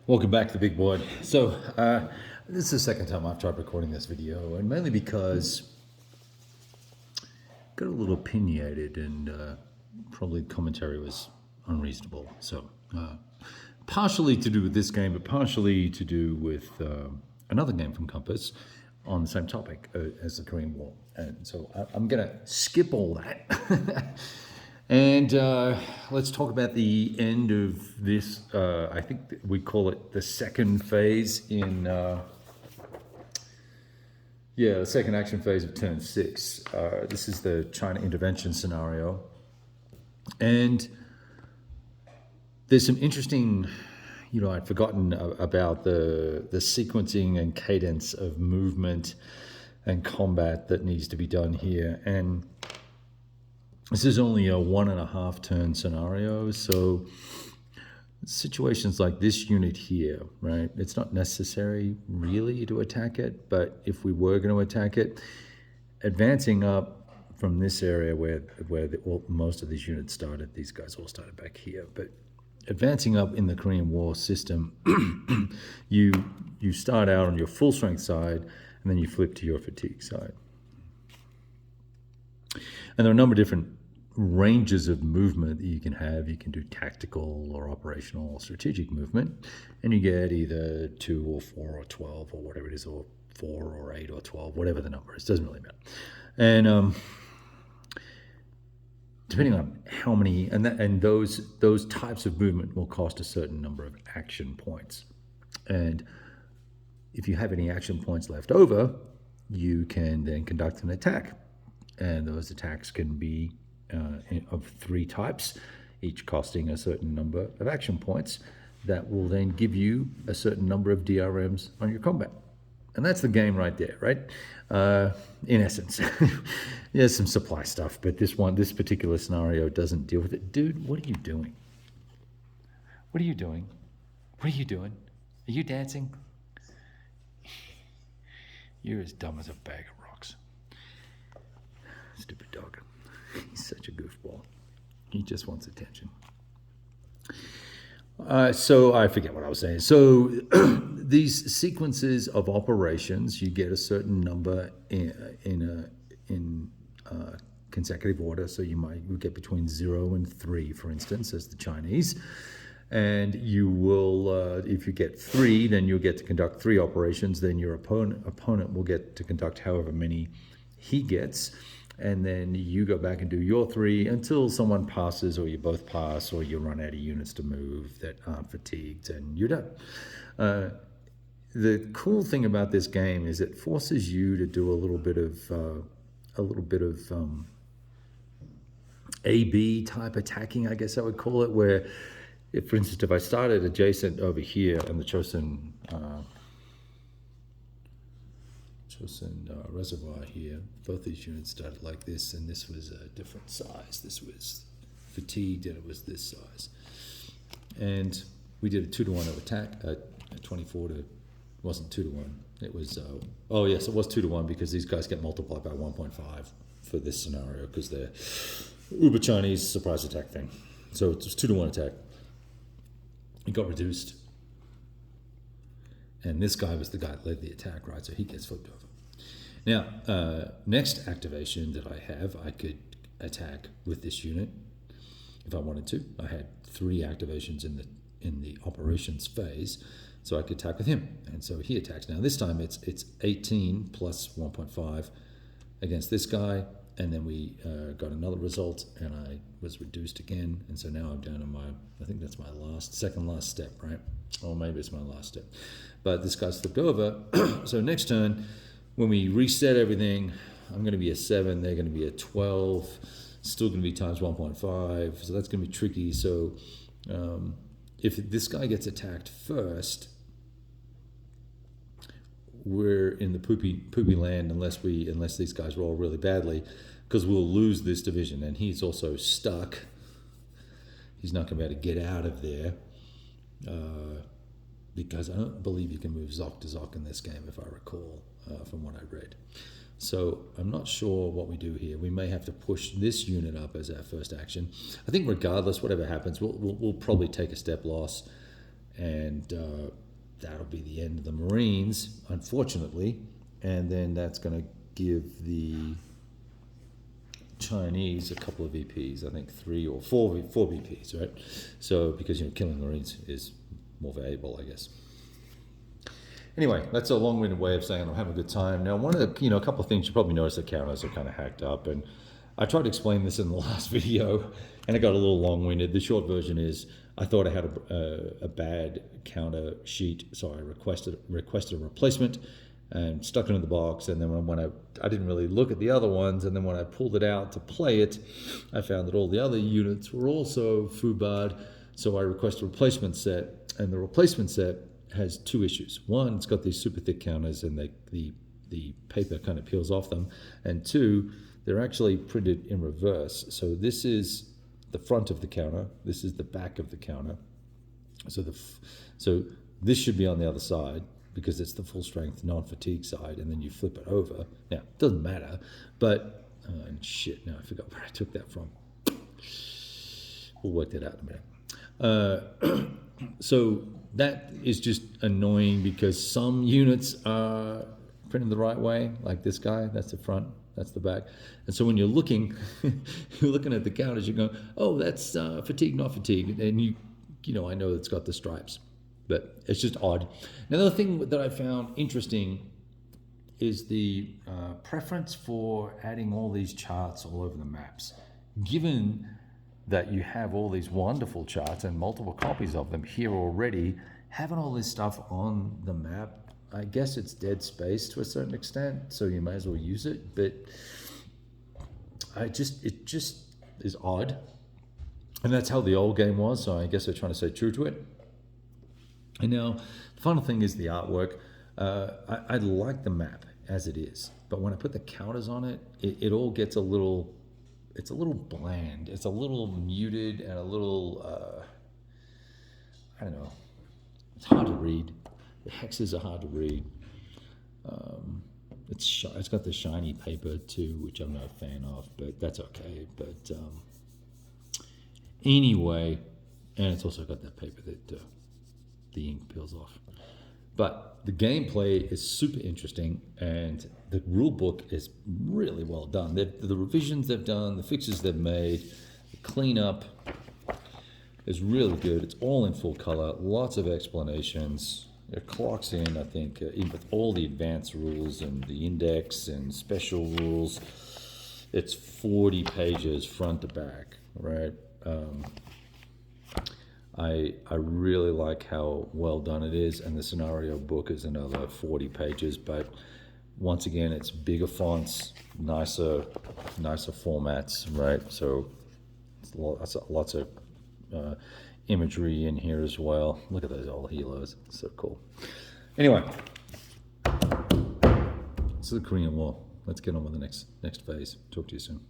Welcome back to the big board. So this is the second time I've tried recording this video, and mainly because I got a little opinionated and probably the commentary was unreasonable. So partially to do with this game, but partially to do with another game from Compass on the same topic as the Korean War. And so I'm going to skip all that. And let's talk about the end of this. I think we call it the second phase in, the second action phase of turn 6. This is the China intervention scenario. And there's some interesting, I'd forgotten about the sequencing and cadence of movement and combat that needs to be done here. And this is only a 1.5 turn scenario, so situations like this unit here, right? It's not necessary really to attack it, but if we were going to attack it, advancing up from this area where most of these units started, these guys all started back here, but advancing up in the Korean War system, you start out on your full strength side, and then you flip to your fatigue side. And there are a number of different ranges of movement that you can have. You can do tactical or operational or strategic movement, and you get either 2 or 4 or 12 or whatever it is, or 4 or 8 or 12, whatever the number is, doesn't really matter. And depending on how many, and those types of movement will cost a certain number of action points. And if you have any action points left over, you can then conduct an attack. And those attacks can be of 3 types, each costing a certain number of action points that will then give you a certain number of DRMs on your combat. And that's the game right there, right? In essence. There's some supply stuff, but this particular scenario doesn't deal with it. Dude, what are you doing? What are you doing? What are you doing? Are you dancing? You're as dumb as a bag of rocks. Stupid dog. He's such a goofball. He just wants attention. So I forget what I was saying. So these sequences of operations, you get a certain number in consecutive order. So you get between 0 and 3, for instance, as the Chinese. And you will, if you get 3, then you'll get to conduct 3 operations. Then your opponent will get to conduct however many he gets. And then you go back and do your 3 until someone passes, or you both pass, or you run out of units to move that aren't fatigued, and you're done. The cool thing about this game is it forces you to do a little bit of A/B type attacking, I guess I would call it. Where, if, for instance, if I started adjacent over here and the Chosun reservoir here, both these units started like this, and this was a different size. This was fatigued, and it was this size. And we did a 2-to-1 attack, 24 to, wasn't 2-to-1. It was, oh yes, it was 2-to-1 because these guys get multiplied by 1.5 for this scenario because they're uber Chinese surprise attack thing. So it was 2-to-1 attack. It got reduced. And this guy was the guy that led the attack, right? So he gets flipped over. Now, next activation that I have, I could attack with this unit if I wanted to. I had 3 activations in the operations phase, so I could attack with him. And so he attacks. Now this time it's 18 plus 1.5 against this guy, and then we got another result, and I was reduced again. And so now I'm down to I think that's my second last step, right? Or maybe it's my last step. But this guy's flipped over. So next turn, when we reset everything, I'm going to be a 7, they're going to be a 12, still going to be times 1.5, so that's going to be tricky. So if this guy gets attacked first, we're in the poopy land unless these guys roll really badly, because we'll lose this division, and he's also stuck. He's not going to be able to get out of there. Because I don't believe you can move Zoc to Zoc in this game, if I recall, from what I read. So I'm not sure what we do here. We may have to push this unit up as our first action. I think regardless, whatever happens, we'll probably take a step loss and and that'll be the end of the Marines, unfortunately. And then that's going to give the Chinese a couple of VPs, I think 3 or 4 VPs, right? So because killing Marines is more valuable, I guess. Anyway, that's a long-winded way of saying I'm having a good time. Now, one of the, a couple of things you probably noticed, the counters are kind of hacked up, and I tried to explain this in the last video, and it got a little long-winded. The short version is I thought I had a bad counter sheet, so I requested a replacement and stuck it in the box. And then when I didn't really look at the other ones, and then when I pulled it out to play it, I found that all the other units were also foobarred. So I requested a replacement set, and the replacement set has 2 issues. One, it's got these super thick counters, and the paper kind of peels off them. And 2, they're actually printed in reverse. So this is the front of the counter. This is the back of the counter. So this should be on the other side because it's the full strength non-fatigue side, and then you flip it over. Now, it doesn't matter, but shit, now I forgot where I took that from. We'll work that out in a minute. So that is just annoying because some units are printed the right way, like this guy. That's the front, that's the back. And so when you're looking, you're looking at the counters, you go, oh, that's fatigue, not fatigue. And I know it's got the stripes, but it's just odd. Another thing that I found interesting is the preference for adding all these charts all over the maps. Given that you have all these wonderful charts and multiple copies of them here already, having all this stuff on the map, I guess it's dead space to a certain extent, so you may as well use it, but it just is odd. And that's how the old game was, so I guess they're trying to stay true to it. And now, the final thing is the artwork. I like the map as it is, but when I put the counters on it, it all gets it's a little bland. It's a little muted and a little, I don't know. It's hard to read. The hexes are hard to read. It's got the shiny paper too, which I'm not a fan of, but that's okay. But anyway, and it's also got that paper that the ink peels off. But the gameplay is super interesting, and the rule book is really well done. The revisions they've done, the fixes they've made, the cleanup is really good. It's all in full color, lots of explanations. It clocks in, I think, even with all the advanced rules and the index and special rules. It's 40 pages front to back, right? I really like how well done it is, and the scenario book is another 40 pages, but once again, it's bigger fonts, nicer formats, right? So lots of imagery in here as well. Look at those old helos, so cool. Anyway, this is the Korean War. Let's get on with the next phase. Talk to you soon.